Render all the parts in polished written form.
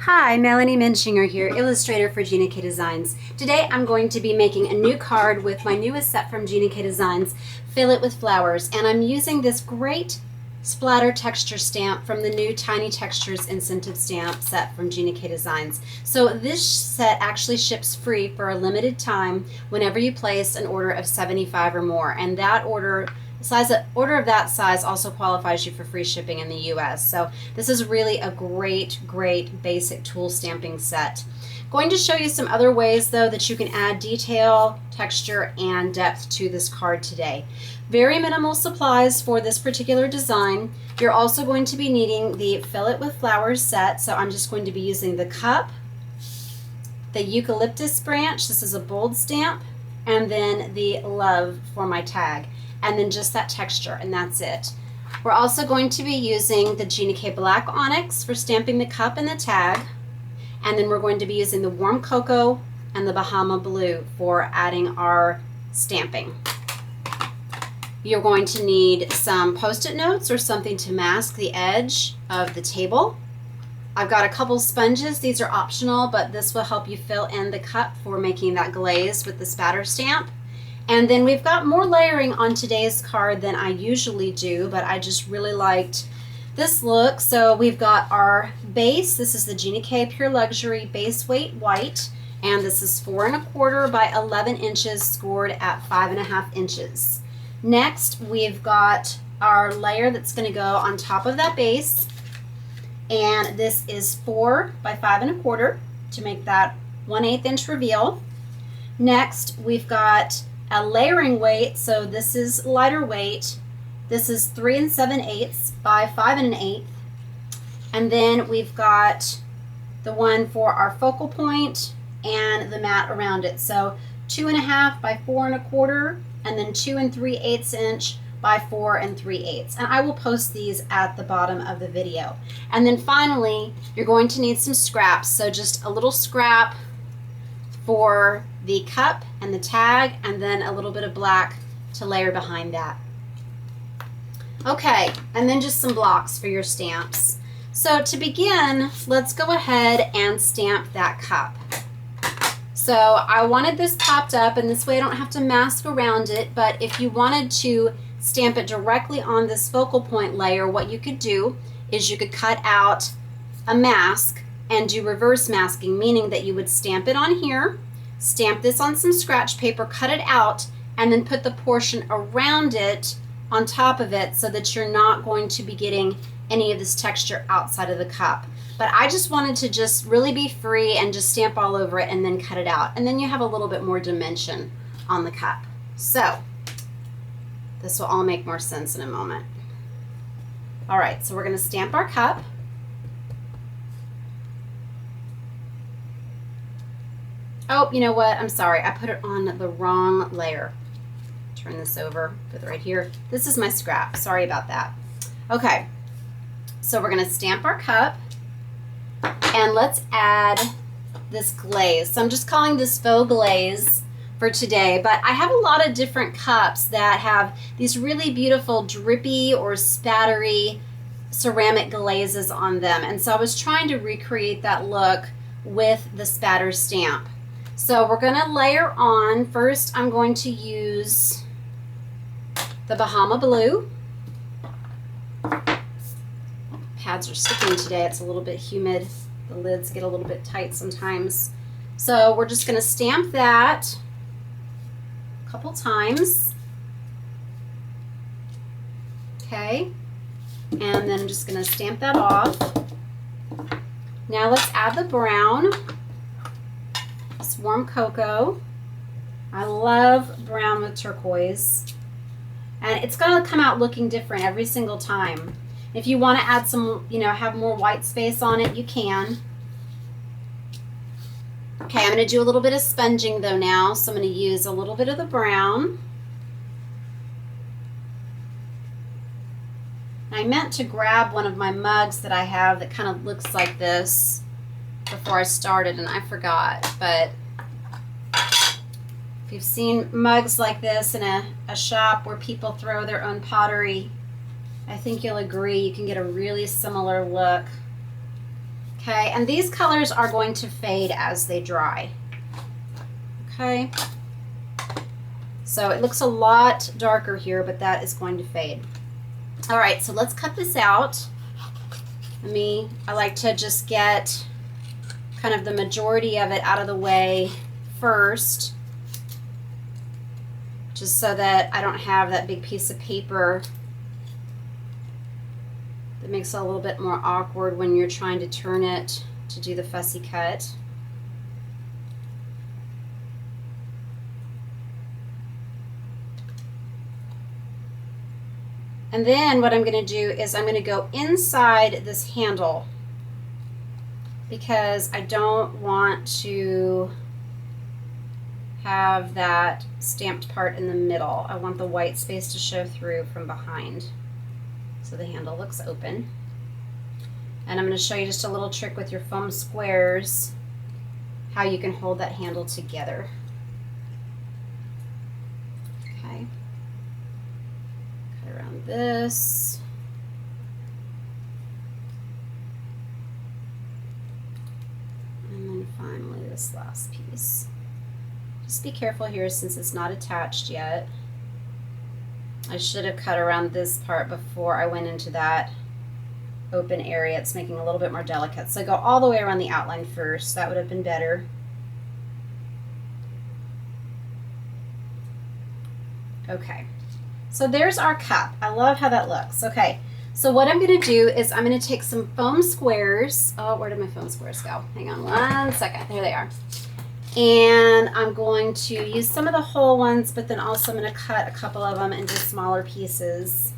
Hi, Melanie Muenchinger here, illustrator for Gina K Designs. Today I'm going to be making a new card with my newest set from Gina K Designs, Fill It With Flowers, and I'm using this great splatter texture stamp from the new Tiny Textures incentive stamp set from Gina K Designs. So this set actually ships free for a limited time whenever you place an order of 75 or more, and that order of that size also qualifies you for free shipping in the US. So this is really a great basic tool stamping set. Going to show you some other ways though that you can add detail, texture, and depth to this card today. Very minimal supplies for this particular design. You're also going to be needing the Fill It With Flowers set, so I'm just going to be using the cup, the eucalyptus branch, this is a bold stamp, and then the love for my tag, and then just that texture, and that's it. We're also going to be using the Gina K Black Onyx for stamping the cup and the tag, and then we're going to be using the warm cocoa and the Bahama Blue for adding our stamping. You're going to need some Post-it notes or something to mask the edge of the table. I've got a couple sponges. These are optional, but this will help you fill in the cup for making that glaze with the spatter stamp. And then we've got more layering on today's card than I usually do, but I just really liked this look. So we've got our base. This is the Gina K Pure Luxury Base Weight White, and this is 4 1/4 by 11 inches, scored at 5 1/2 inches. Next, we've got our layer that's going to go on top of that base, and this is 4 by 5 1/4 to make that 1/8 inch reveal. Next, we've got a layering weight, so this is lighter weight. This is 3 7/8 by 5 1/8, and then we've got the one for our focal point and the mat around it. So 2 1/2 by 4 1/4, and then 2 3/8 inch by 4 3/8. And I will post these at the bottom of the video. And then finally, you're going to need some scraps. So just a little scrap for the cup and the tag, and then a little bit of black to layer behind that. Okay, and then just some blocks for your stamps. So to begin, let's go ahead and stamp that cup. So I wanted this popped up, and this way I don't have to mask around it, but if you wanted to stamp it directly on this focal point layer, what you could do is you could cut out a mask and do reverse masking, meaning that you would stamp it on here, stamp this on some scratch paper, cut it out, and then put the portion around it on top of it so that you're not going to be getting any of this texture outside of the cup. But I just wanted to just really be free and just stamp all over it and then cut it out. And then you have a little bit more dimension on the cup. So this will all make more sense in a moment. All right, so we're going to stamp our cup. Oh, you know what? I'm sorry. I put it on the wrong layer. Turn this over, put it right here. This is my scrap. Sorry about that. Okay, so we're going to stamp our cup, and let's add this glaze. So I'm just calling this Faux Glaze for today, but I have a lot of different cups that have these really beautiful drippy or spattery ceramic glazes on them, and so I was trying to recreate that look with the spatter stamp. So we're going to layer on. First, I'm going to use the Bahama Blue. Pads are sticking today. It's a little bit humid. The lids get a little bit tight sometimes. So we're just going to stamp that a couple times. Okay. And then I'm just going to stamp that off. Now let's add the brown. This warm cocoa. I love brown with turquoise. And it's going to come out looking different every single time. If you want to add some, have more white space on it, you can. Okay, I'm going to do a little bit of sponging though now. So I'm going to use a little bit of the brown. I meant to grab one of my mugs that I have that kind of looks like this before I started, and I forgot. But if you've seen mugs like this in a shop where people throw their own pottery, I think you'll agree you can get a really similar look. Okay, and these colors are going to fade as they dry. Okay, so it looks a lot darker here, but that is going to fade. All right, so let's cut this out. I like to just get kind of the majority of it out of the way first, just so that I don't have that big piece of paper that makes it a little bit more awkward when you're trying to turn it to do the fussy cut. And then what I'm going to do is I'm going to go inside this handle because I don't want to have that stamped part in the middle. I want the white space to show through from behind. So the handle looks open. And I'm going to show you just a little trick with your foam squares, how you can hold that handle together. Okay. Cut around this. And then finally this last piece. Just be careful here since it's not attached yet. I should have cut around this part before I went into that open area. It's making a little bit more delicate. So go all the way around the outline first. That would have been better. Okay, so there's our cup. I love how that looks. Okay, so what I'm going to do is I'm going to take some foam squares. Oh, where did my foam squares go? Hang on one second. There they are. And I'm going to use some of the whole ones, but then also I'm going to cut a couple of them into smaller pieces.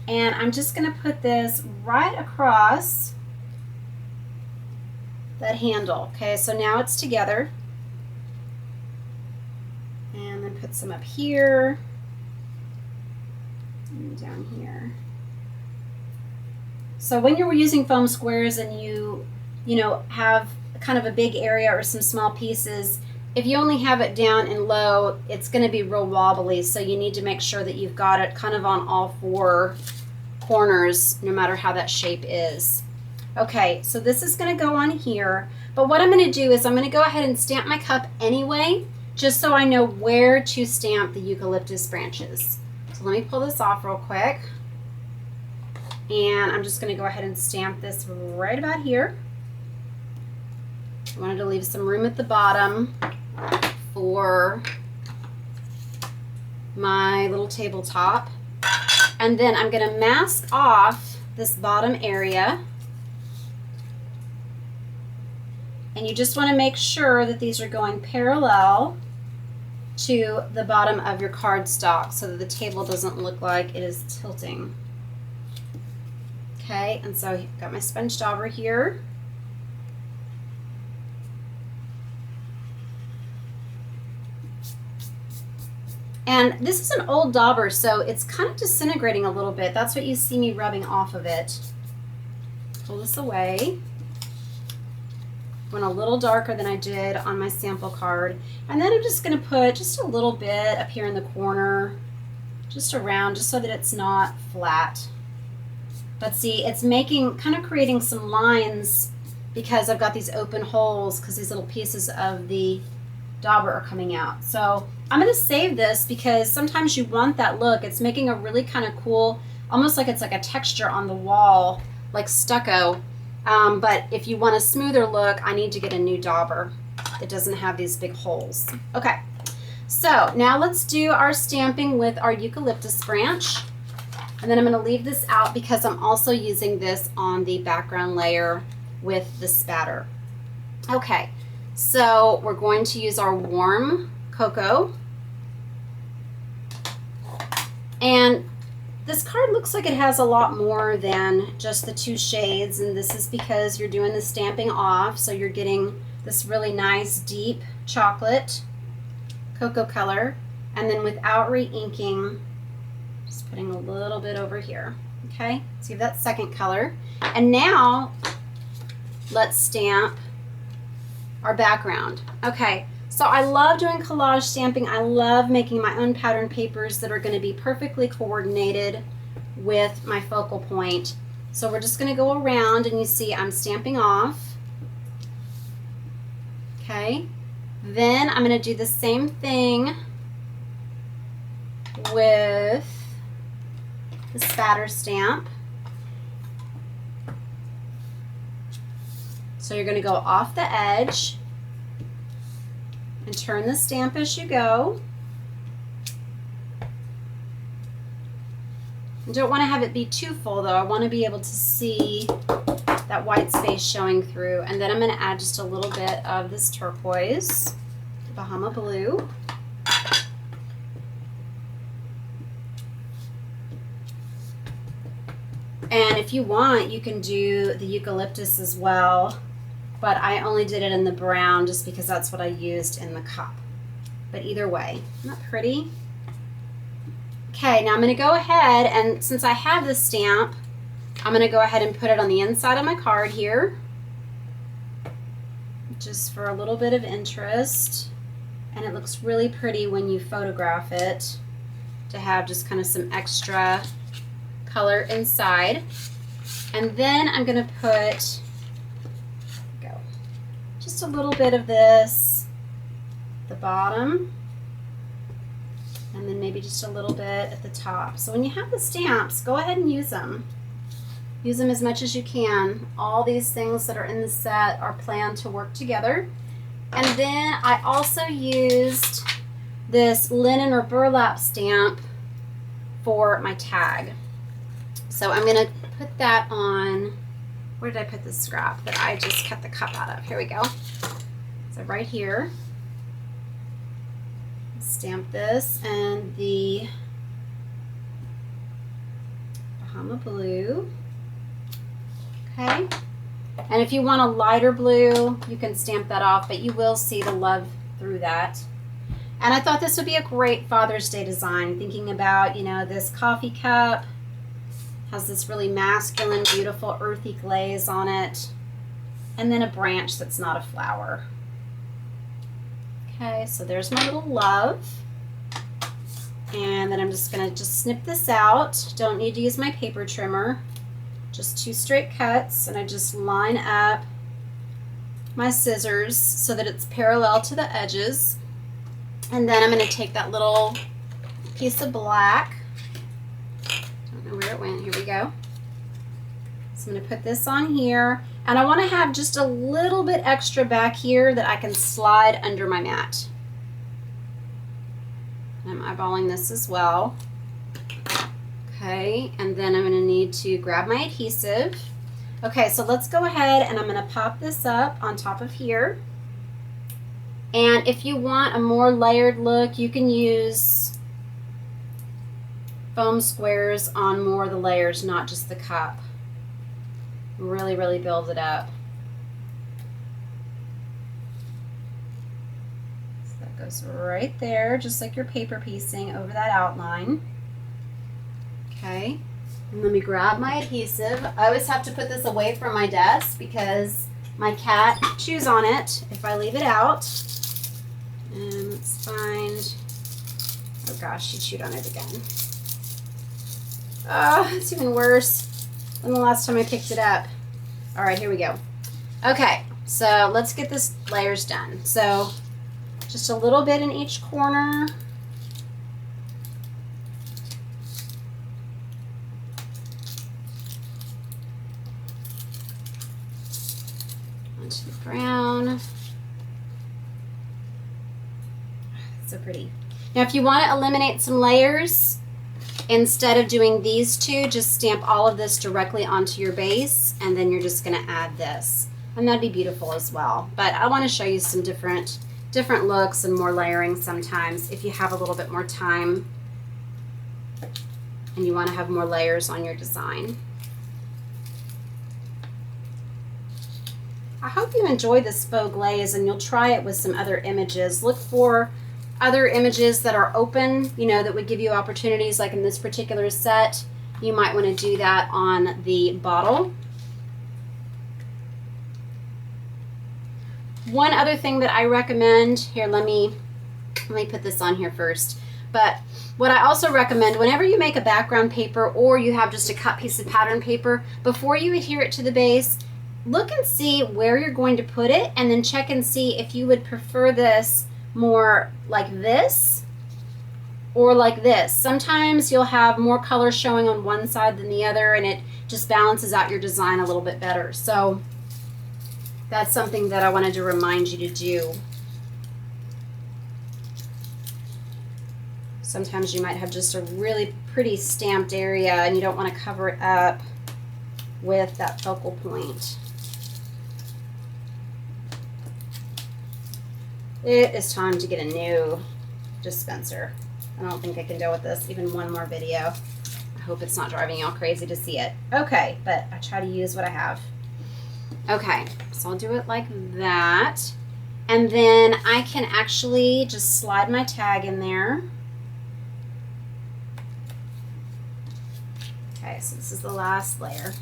And I'm just going to put this right across that handle. Okay, so now it's together. And then put some up here and down here. So when you're using foam squares and you have kind of a big area or some small pieces, if you only have it down and low, it's going to be real wobbly, so you need to make sure that you've got it kind of on all four corners, no matter how that shape is. Okay, so this is going to go on here, but what I'm going to do is I'm going to go ahead and stamp my cup anyway, just so I know where to stamp the eucalyptus branches. So let me pull this off real quick, and I'm just going to go ahead and stamp this right about here. I wanted to leave some room at the bottom for my little tabletop. And then I'm going to mask off this bottom area. And you just want to make sure that these are going parallel to the bottom of your cardstock so that the table doesn't look like it is tilting. Okay, and so I've got my sponge dauber here. And this is an old dauber, so it's kind of disintegrating a little bit. That's what you see me rubbing off of it. Pull this away. Went a little darker than I did on my sample card. And then I'm just going to put just a little bit up here in the corner, just around, just so that it's not flat. But see, it's kind of creating some lines because I've got these open holes because these little pieces of the dauber are coming out. So I'm going to save this because sometimes you want that look. It's making a really kind of cool, almost like it's like a texture on the wall, like stucco. But if you want a smoother look, I need to get a new dauber that doesn't have these big holes. Okay, so now let's do our stamping with our eucalyptus branch. And then I'm going to leave this out because I'm also using this on the background layer with the spatter. Okay, so we're going to use our warm cocoa. And this card looks like it has a lot more than just the two shades, and this is because you're doing the stamping off, so you're getting this really nice deep chocolate cocoa color, and then without re-inking, just putting a little bit over here. Okay, so you have that second color. And now let's stamp our background. Okay, so I love doing collage stamping. I love making my own pattern papers that are going to be perfectly coordinated with my focal point. So we're just going to go around, and you see I'm stamping off. Okay. Then I'm going to do the same thing with the spatter stamp. So you're going to go off the edge and turn the stamp as you go. You don't want to have it be too full though. I want to be able to see that white space showing through. And then I'm going to add just a little bit of this turquoise, Bahama blue. And if you want, you can do the eucalyptus as well, but I only did it in the brown just because that's what I used in the cup. But either way, isn't that pretty? Okay, now I'm going to go ahead, and since I have this stamp, I'm going to go ahead and put it on the inside of my card here, just for a little bit of interest. And it looks really pretty when you photograph it, to have just kind of some extra color inside. And then I'm going to put just a little bit of this at the bottom, and then maybe just a little bit at the top. So when you have the stamps, go ahead and use them. Use them as much as you can. All these things that are in the set are planned to work together. And then I also used this linen or burlap stamp for my tag. So I'm going to put that on, where did I put this scrap that I just cut the cup out of? Here we go. So right here, stamp this and the Bahama blue. Okay. And if you want a lighter blue, you can stamp that off, but you will see the love through that. And I thought this would be a great Father's Day design, thinking about, you know, this coffee cup has this really masculine, beautiful, earthy glaze on it, and then a branch that's not a flower. Okay, so there's my little love. And then I'm just going to snip this out. Don't need to use my paper trimmer. Just 2 straight cuts, and I just line up my scissors so that it's parallel to the edges. And then I'm going to take that little piece of black, where it went, here we go. So I'm going to put this on here, and I want to have just a little bit extra back here that I can slide under my mat. I'm eyeballing this as well. Okay, and then I'm going to need to grab my adhesive. Okay, so let's go ahead, and I'm going to pop this up on top of here. And if you want a more layered look, you can use foam squares on more of the layers, not just the cup. Really, really build it up. So that goes right there, just like your paper piecing over that outline. Okay, and let me grab my adhesive. I always have to put this away from my desk because my cat chews on it if I leave it out. And let's find, oh gosh, she chewed on it again. Oh, it's even worse than the last time I picked it up. All right, here we go. Okay, so let's get this layers done. So just a little bit in each corner. Onto the brown. So pretty. Now if you want to eliminate some layers, instead of doing these two, just stamp all of this directly onto your base, and then you're just going to add this, and that'd be beautiful as well. But I want to show you some different looks and more layering sometimes if you have a little bit more time and you want to have more layers on your design. I hope you enjoyed this faux glaze, and you'll try it with some other images. Look for other images that are open, you know, that would give you opportunities. Like in this particular set, you might want to do that on the bottle. One other thing that I recommend, here, let me put this on here first. But what I also recommend, whenever you make a background paper or you have just a cut piece of pattern paper, before you adhere it to the base, look and see where you're going to put it, and then check and see if you would prefer this more like this or like this. Sometimes you'll have more color showing on one side than the other, and it just balances out your design a little bit better. So that's something that I wanted to remind you to do. Sometimes you might have just a really pretty stamped area and you don't want to cover it up with that focal point. It is time to get a new dispenser. I don't think I can deal with this even one more video. I hope it's not driving y'all crazy to see it. Okay, but I try to use what I have. Okay, so I'll do it like that. And then I can actually just slide my tag in there. Okay, so this is the last layer.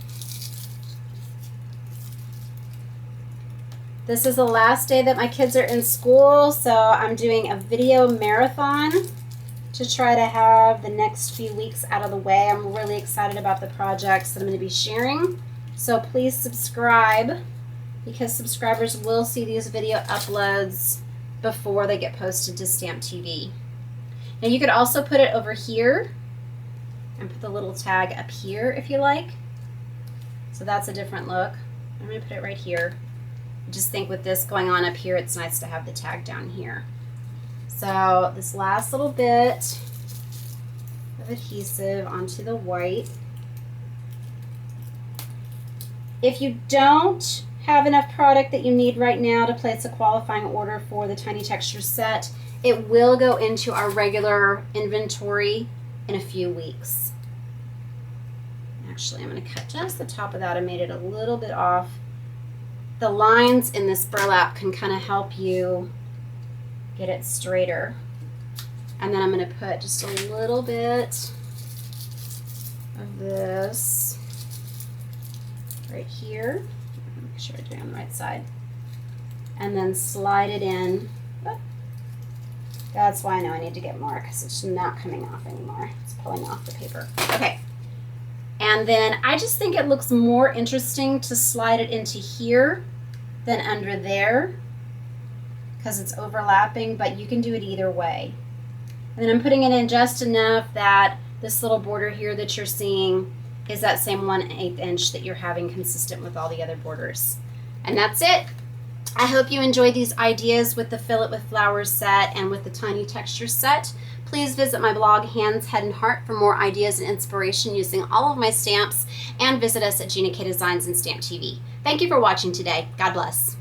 This is the last day that my kids are in school, so I'm doing a video marathon to try to have the next few weeks out of the way. I'm really excited about the projects that I'm going to be sharing. So please subscribe, because subscribers will see these video uploads before they get posted to Stamp TV. Now you could also put it over here and put the little tag up here if you like. So that's a different look. I'm going to put it right here. I just think with this going on up here, it's nice to have the tag down here. So this last little bit of adhesive onto the white. If you don't have enough product that you need right now to place a qualifying order for the Tiny Texture set, it will go into our regular inventory in a few weeks. Actually, I'm going to cut just the top of that. I made it a little bit off. The lines in this burlap can kind of help you get it straighter. And then I'm going to put just a little bit of this right here. Make sure I do it on the right side. And then slide it in. That's why I know I need to get more, because it's not coming off anymore. It's pulling off the paper. Okay. And then I just think it looks more interesting to slide it into here than under there, because it's overlapping, but you can do it either way. And then I'm putting it in just enough that this little border here that you're seeing is that same 1/8 inch that you're having consistent with all the other borders. And that's it. I hope you enjoyed these ideas with the Fill It with Flowers set and with the Tiny Texture set. Please visit my blog, Hands, Head, and Heart, for more ideas and inspiration using all of my stamps, and visit us at Gina K Designs and Stamp TV. Thank you for watching today. God bless.